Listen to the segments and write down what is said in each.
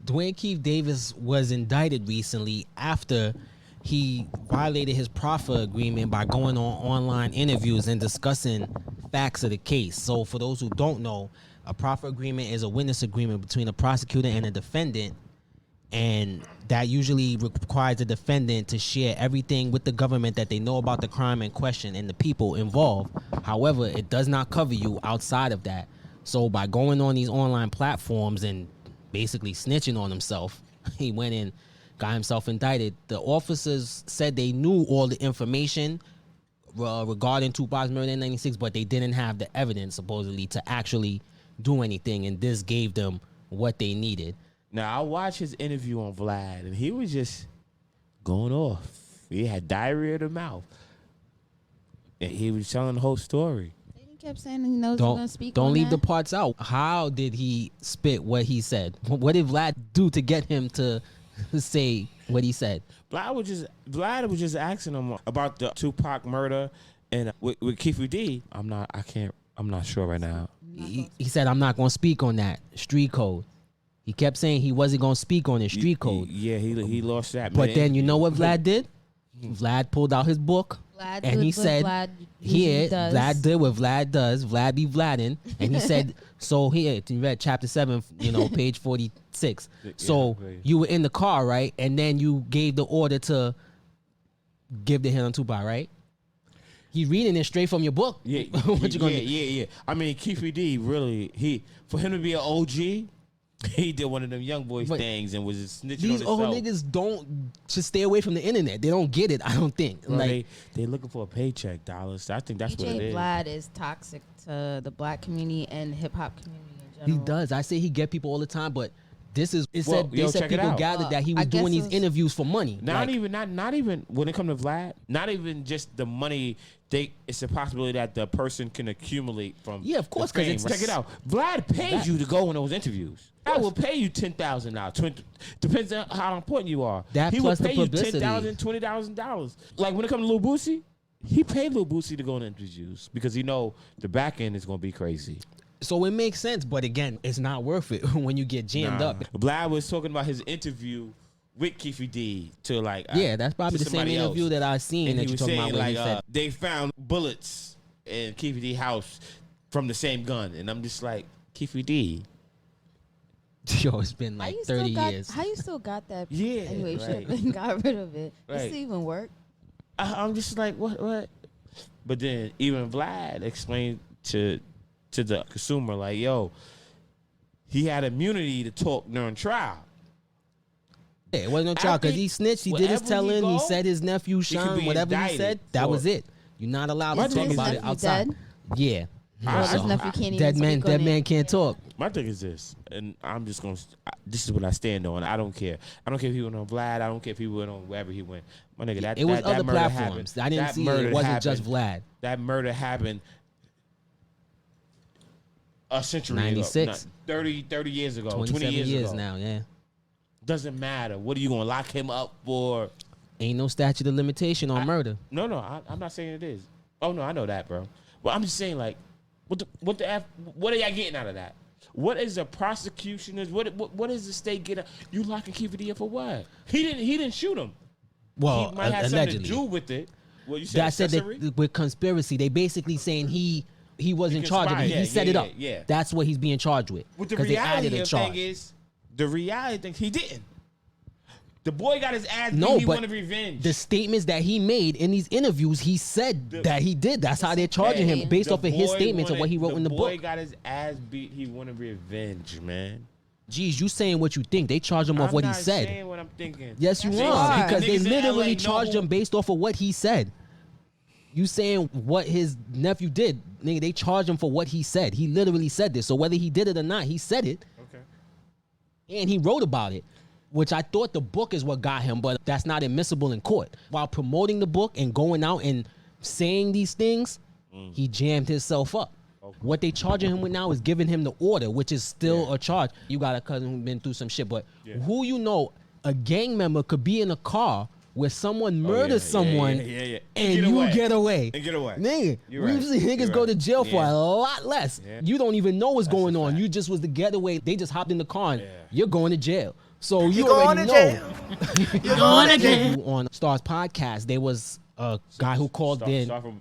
Dwayne Keefe Davis was indicted recently after he violated his proffer agreement by going on online interviews and discussing facts of the case. So for those who don't know, a proffer agreement is a witness agreement between a prosecutor and a defendant, and that usually requires the defendant to share everything with the government that they know about the crime in question and the people involved. However, it does not cover you outside of that. So by going on these online platforms and basically snitching on himself, he went in, got himself indicted. The officers said they knew all the information regarding Tupac's murder in 96, but they didn't have the evidence, supposedly, to actually do anything, and this gave them what they needed. Now, I watched his interview on Vlad, and he was just going off. He had diarrhea of the mouth. And he was telling the whole story. He kept saying he knows he's going to speak on Don't leave that. the parts out. How did he spit what he said? What did Vlad do to get him to say what he said? Vlad was just asking him about the Tupac murder and with Kifi D. I'm not sure right now. He said, I'm not going to speak on that. Street code. He kept saying he wasn't going to speak on his street code. He lost that. But then you know what Vlad did? Vlad pulled out his book. Vlad and he said, Vlad did what Vlad does. Vlad be Vladin. And he said, so here, you read chapter 7, page 46. So you were in the car, right? And then you gave the order to give the hit on Tupac, right? He's reading it straight from your book. Yeah, what you gonna do? Yeah. I mean, Kifi D, really, for him to be an OG, he did one of them young boys things and was just snitching These on himself. old niggas don't just stay away from the internet. They don't get it, I don't think. Bro, like they looking for a paycheck, dollars. I think that's what it is. Vlad is toxic to the black community and hip hop community in general. he does. I say he get people all the time, but this is they said check it people out. gathered that he was doing these interviews for money. Not even when it comes to Vlad, not even just the money. It's a possibility that the person can accumulate from. Yeah, of course. Because check it out. Vlad pays you to go in those interviews. I will pay you $10,000. Depends on how important you are. That he plus would pay the you publicity. $10,000, $20,000. Like when it comes to Lil Boosie, he paid Lil Boosie to go in interviews because he know the back end is gonna be crazy. So it makes sense, but again, it's not worth it when you get jammed up. Vlad was talking about his interview with Kifi D to that's probably the same interview that I seen and that he you was talking saying about. Where he said they found bullets in Kifi D house from the same gun, and I'm just like, Kifi D. Yo, it's been like 30 years. How you still got that? Yeah, Anyway, right. and got rid of it. Right. Does it even work? I'm just like, what? But then even Vlad explained to the consumer, like, yo, he had immunity to talk during trial. Yeah, it wasn't no trial because he snitched. He did his telling. He said his nephew Sean, whatever he said, that was it. You're not allowed to talk about it outside. Dead? Yeah. His nephew can't even dead man can't talk. My thing is this, and I'm just gonna. This is what I stand on. I don't care. I don't care if he went on Vlad. I don't care if he went on wherever he went. My nigga, It was other murder platforms. Happened. I didn't see it. It wasn't just Vlad. That murder happened a century 96. ago. 30 years ago. 20 years years ago. now, yeah. Doesn't matter. What are you gonna lock him up for? Ain't no statute of limitation on murder. No, I'm not saying it is. Oh no, I know that, bro. But I'm just saying, like, what are y'all getting out of that? What is the prosecution is? What is the state getting? You locking Kifi D up for what? He didn't shoot him. Well, he might have allegedly. something to do with it. Well, you said I said accessory? that with conspiracy, they basically saying he wasn't charged with it. He set it up. Yeah. That's what he's being charged with. But the because they added reality a of charge. thing is, the reality thing, he didn't. The boy got his ass beat. No, He but wanted revenge. the statements that he made in these interviews, he said that he did. That's how they're charging him based off of his statements and what he wrote in the book. The boy got his ass beat. He wanted revenge, man. Geez, you saying what you think. They charge him off what he said. I'm not saying what I'm thinking. Yes, you That's are. hard. Because they Niggas in literally LA charged know- him based off of what he said. You saying what his nephew did. Nigga, they charged him for what he said. He literally said this. So whether he did it or not, he said it. Okay. And he wrote about it, which I thought the book is what got him, but that's not admissible in court. While promoting the book and going out and saying these things, he jammed himself up. Okay. What they charging him with now is giving him the order, which is still a charge. You got a cousin who's been through some shit, but who you know, a gang member could be in a car where someone murders someone and you get away. And get away. Nigga, You're we've right. seen niggas go to jail for a lot less. Yeah. You don't even know what's going a on. fact. You just was the getaway. They just hopped in the car and you're going to jail. So you going already to know. jail. You're going to jail. On Star's podcast, there was a guy who called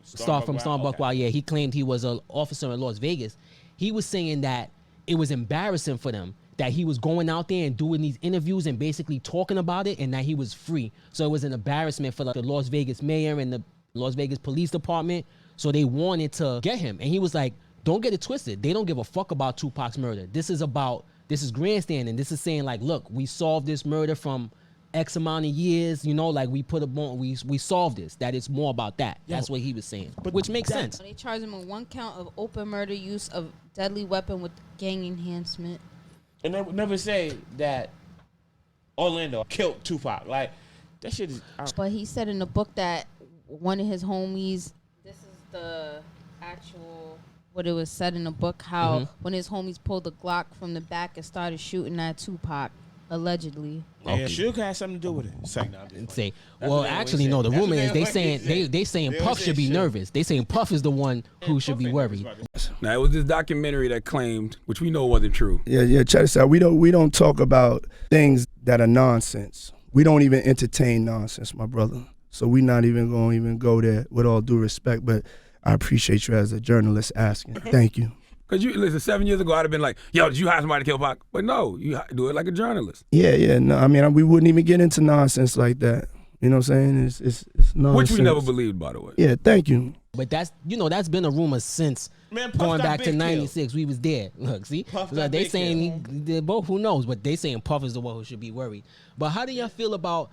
Star from Starbuck. While he claimed he was an officer in Las Vegas. He was saying that it was embarrassing for them that he was going out there and doing these interviews and basically talking about it, and that he was free. So it was an embarrassment for the Las Vegas mayor and the Las Vegas police department. So they wanted to get him, and he was like, "Don't get it twisted. They don't give a fuck about Tupac's murder. This is grandstanding. This is saying like, look, we solved this murder from X amount of years, like we put a bone, we solved this. That it's more about that." That's what he was saying, which makes sense. They charged him with 1 count of open murder, use of deadly weapon with gang enhancement. And they would never say that Orlando killed Tupac. Like, that shit is... But he said in the book that one of his homies, this is the actual, what it was said in the book, how when his homies pulled the Glock from the back and started shooting at Tupac, allegedly. Yeah, Suge had something to do with it. It's like, Actually, no. The rumor is they saying Puff should be nervous. They saying Puff is the one who should be worried. Now it was this documentary that claimed, which we know wasn't true. Yeah. Check this out. We don't talk about things that are nonsense. We don't even entertain nonsense, my brother. So we're not even going to go there, with all due respect. But I appreciate you as a journalist asking. Thank you. Because listen, 7 years ago, I'd have been like, yo, did you hire somebody to kill Pac? But no, you do it like a journalist. Yeah. No, I mean, we wouldn't even get into nonsense like that. You know what I'm saying? It's nonsense. Which we never believed, by the way. Yeah, thank you. But that's been a rumor since going back to 96. We was there. Look, see? They saying they both, who knows, but they saying Puff is the one who should be worried. But how do y'all feel about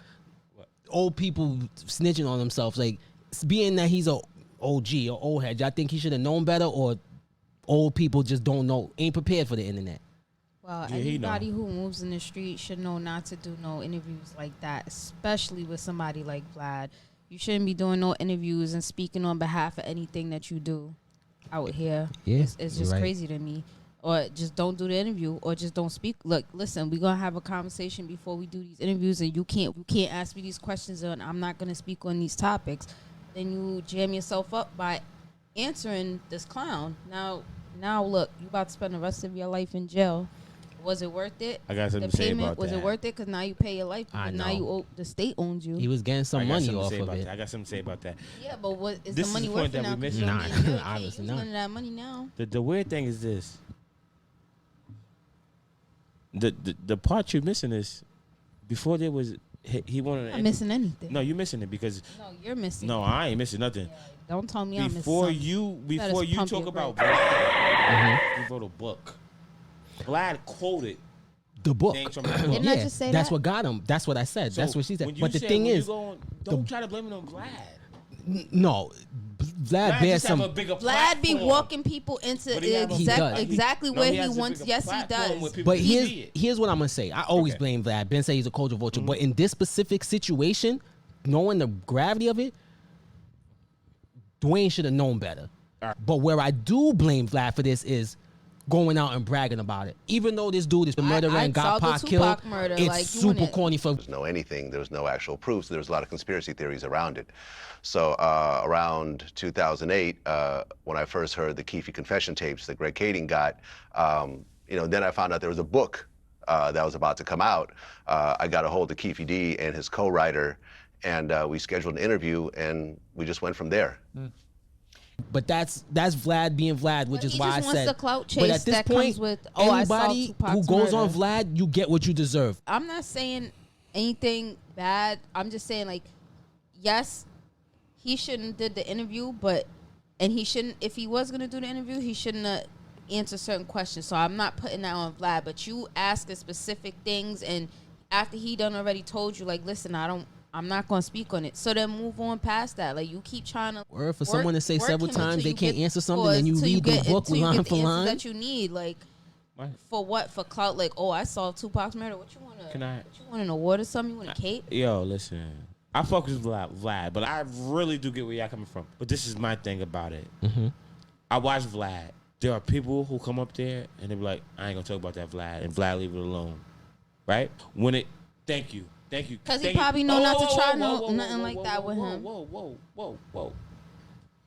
old people snitching on themselves? Like, being that he's a OG or old head, y'all think he should have known better, or old people just don't know, ain't prepared for the internet? Well, anybody who moves in the street should know not to do no interviews like that, especially with somebody like Vlad. You shouldn't be doing no interviews and speaking on behalf of anything that you do out here. Yeah, it's just crazy to me. Or just don't do the interview, or just don't speak. Look, listen, we're gonna have a conversation before we do these interviews, and you can't ask me these questions, and I'm not gonna speak on these topics. Then you jam yourself up by answering this clown. Now look, you about to spend the rest of your life in jail. Was it worth it? I got something to say about that. Was it worth it? Because now you pay your life, and now the state owns you. He was getting some money off of it. I got something to say about that. Yeah, but what is This the money is the point worth that now? we missing. Nah, obviously not. None of that money now. The weird thing is this. The part you're missing is, before there was, he wanted to... I'm missing anything. No, you're missing it because... No, you're missing No, it. I ain't missing nothing. Yeah, don't tell me I'm missing Before something. you pump talk your about brakes. Vlad, he wrote a book. Vlad quoted The book. things from the book. Didn't I just say that's that? what got him. That's what I said. So that's what she said. when you But the said thing when you is, go on, don't try to blame it on Vlad. no, Vlad bears just have some. a bigger Vlad be platform. walking people into But he have a- He does. exactly No, where he has a wants. bigger Yes, he platform does. where people But can see it. here's what I'm gonna say. I always blame Vlad. Ben say he's a culture vulture, but in this specific situation, knowing the gravity of it, Dwayne should have known better. But where I do blame Vlad for this is going out and bragging about it. Even though this dude is the murderer and got saw the Pac killed, Tupac murder, it's like, you super wouldn't- corny for. There's no anything, there was no actual proof, so there was a lot of conspiracy theories around it. So around 2008, when I first heard the Keefe confession tapes that Greg Kading got, then I found out there was a book that was about to come out. I got a hold of Keefe D and his co-writer, and we scheduled an interview, and we just went from there. But that's Vlad being Vlad, which But is he why I just wants said. the clout But chase at this that point, comes with, I saw anybody Tupac's who goes on murder. Vlad, you get what you deserve. I'm not saying anything bad. I'm just saying, like, yes, he shouldn't did the interview, and he shouldn't, if he was gonna do the interview, he shouldn't have answered certain questions. So I'm not putting that on Vlad, but you asking specific things, and after he done already told you, like, listen, I'm not gonna speak on it. So then move on past that. Like, you keep trying to Or for someone to say work several him times until they you can't get- answer something, or and you until read the book until you line get for the answers line. that you need. Like, Right. for what? For clout? Like, I solved Tupac's murder. What you want? Can I- What you want, an award or something? You want a cape? Yo, listen. I fuck with Vlad, but I really do get where y'all coming from. But this is my thing about it. I watch Vlad. There are people who come up there and they be like, I ain't gonna talk about that Vlad, and Vlad leave it alone. Right? Thank you. Because he probably know not to try nothing like that with him. Whoa.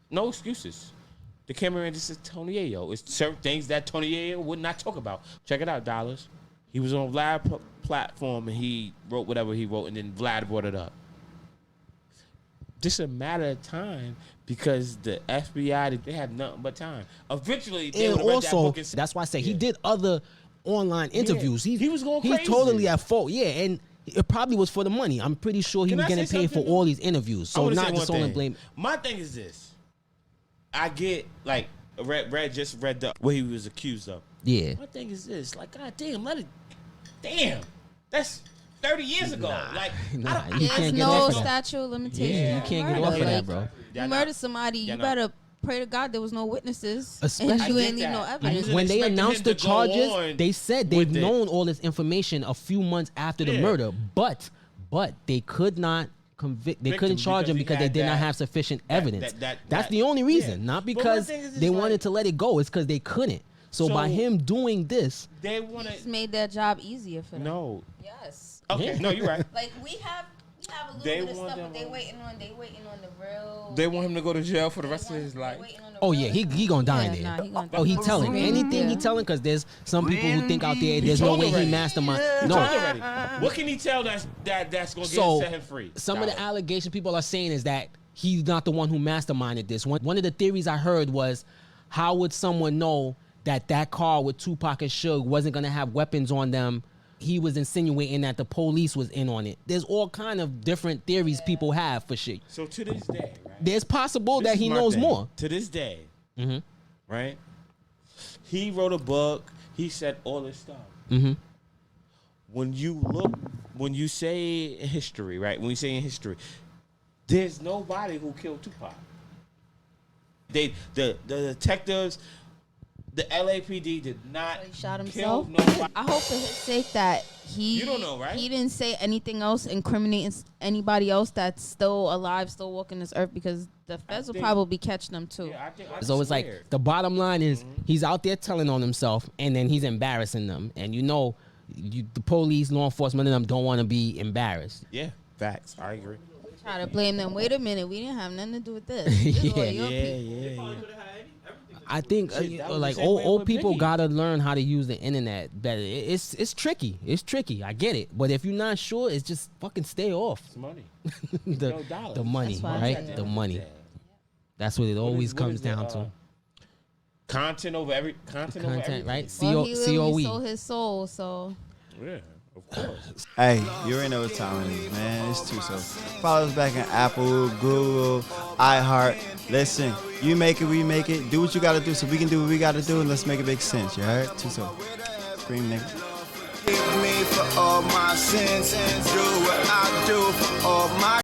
No excuses. The cameraman just says Tony Ayo. It's certain things that Tony Ayo would not talk about. Check it out, dollars. He was on Vlad platform and he wrote whatever he wrote, and then Vlad brought it up. Just a matter of time because the FBI, they have nothing but time. Eventually, they And would have read that also, book and said, that's why I say he did other online interviews. He was going He's crazy. totally at fault. Yeah, and it probably was for the money. I'm pretty sure he Can was I getting say paid for something? all these interviews. I So wanna say not one just only thing. blame. My thing is this. I get, like, Red just read what he was accused of. Yeah. My thing is this. Like, God damn, damn. That's 30 years ago. Like, Nah, I don't, you There's can't get no off of that. statute of limitation. Yeah, you can't get Murder. off of that, Like, bro. You murder somebody, you Yeah, better pray to God there was no witnesses, Especially- and I you get ain't leave no that. I evidence. wasn't When they expecting announced him the to go on charges, they said they've with it. known all this information a few months after the Yeah. murder, but they could not convict. They couldn't him charge him because he because they had did not that- have sufficient evidence. that- That's that- the only reason, yeah. not But my because thing is, it's they like- wanted to let it go. It's because they couldn't. So by So- him doing this, They want It's to. made their job easier for them. No. Yes. Okay, Yeah. no, you're right. Like we have a little They bit of want stuff, them but they on- waiting on the real. They want him to go to jail for the rest of his life. oh yeah, he gonna die there. Nah, he gonna die. Oh, he telling Yeah. anything he telling because there's some people who think out there there's no told way he already. mastermind. He No, told already. What can he tell that's going to So set him free? some of the allegations people are saying is that he's not the one who masterminded this. One of the theories I heard was, how would someone know that car with Tupac and Suge wasn't gonna have weapons on them? He was insinuating that the police was in on it. There's all kind of different theories people have for shit. So to this day, right? There's possible This that is he my knows thing. more. To this day, Mm-hmm. right? He wrote a book. He said all this stuff. Mm-hmm. When you say in history, right? When you say in history, there's nobody who killed Tupac. The detectives, the LAPD did not He shot kill himself. nobody. I hope for his sake that he. You don't know, right? He didn't say anything else incriminating anybody else that's still alive, still walking this earth, because the feds will think- probably catch them too. Yeah, I So it's like swear. the bottom line is he's out there telling on himself, and then he's embarrassing them. And the police, law enforcement, and them don't want to be embarrassed. Yeah, facts. I agree. Try to blame them. Wait a minute, we didn't have nothing to do with this. This is all your people. I think Shit, that was like the same way old with people Biggie. gotta learn how to use the internet better. It's tricky. It's tricky. I get it. But if you're not sure, it's just fucking stay off It's money. the No dollars. the money, That's why I right? said The that. money. That's what it always comes down to. Content over Content, everything. right? Well, he literally COE. sold his soul, so Yeah, of course. Hey, you already know what time it is, man. It's Tuso. Follow us back in Apple, Google, iHeart. Listen, you make it, we make it. Do what you gotta do so we can do what we gotta do, and let's make it make sense. You heard? Tuso. Scream, nigga. Forgive me for all my sins. Do what I do for all my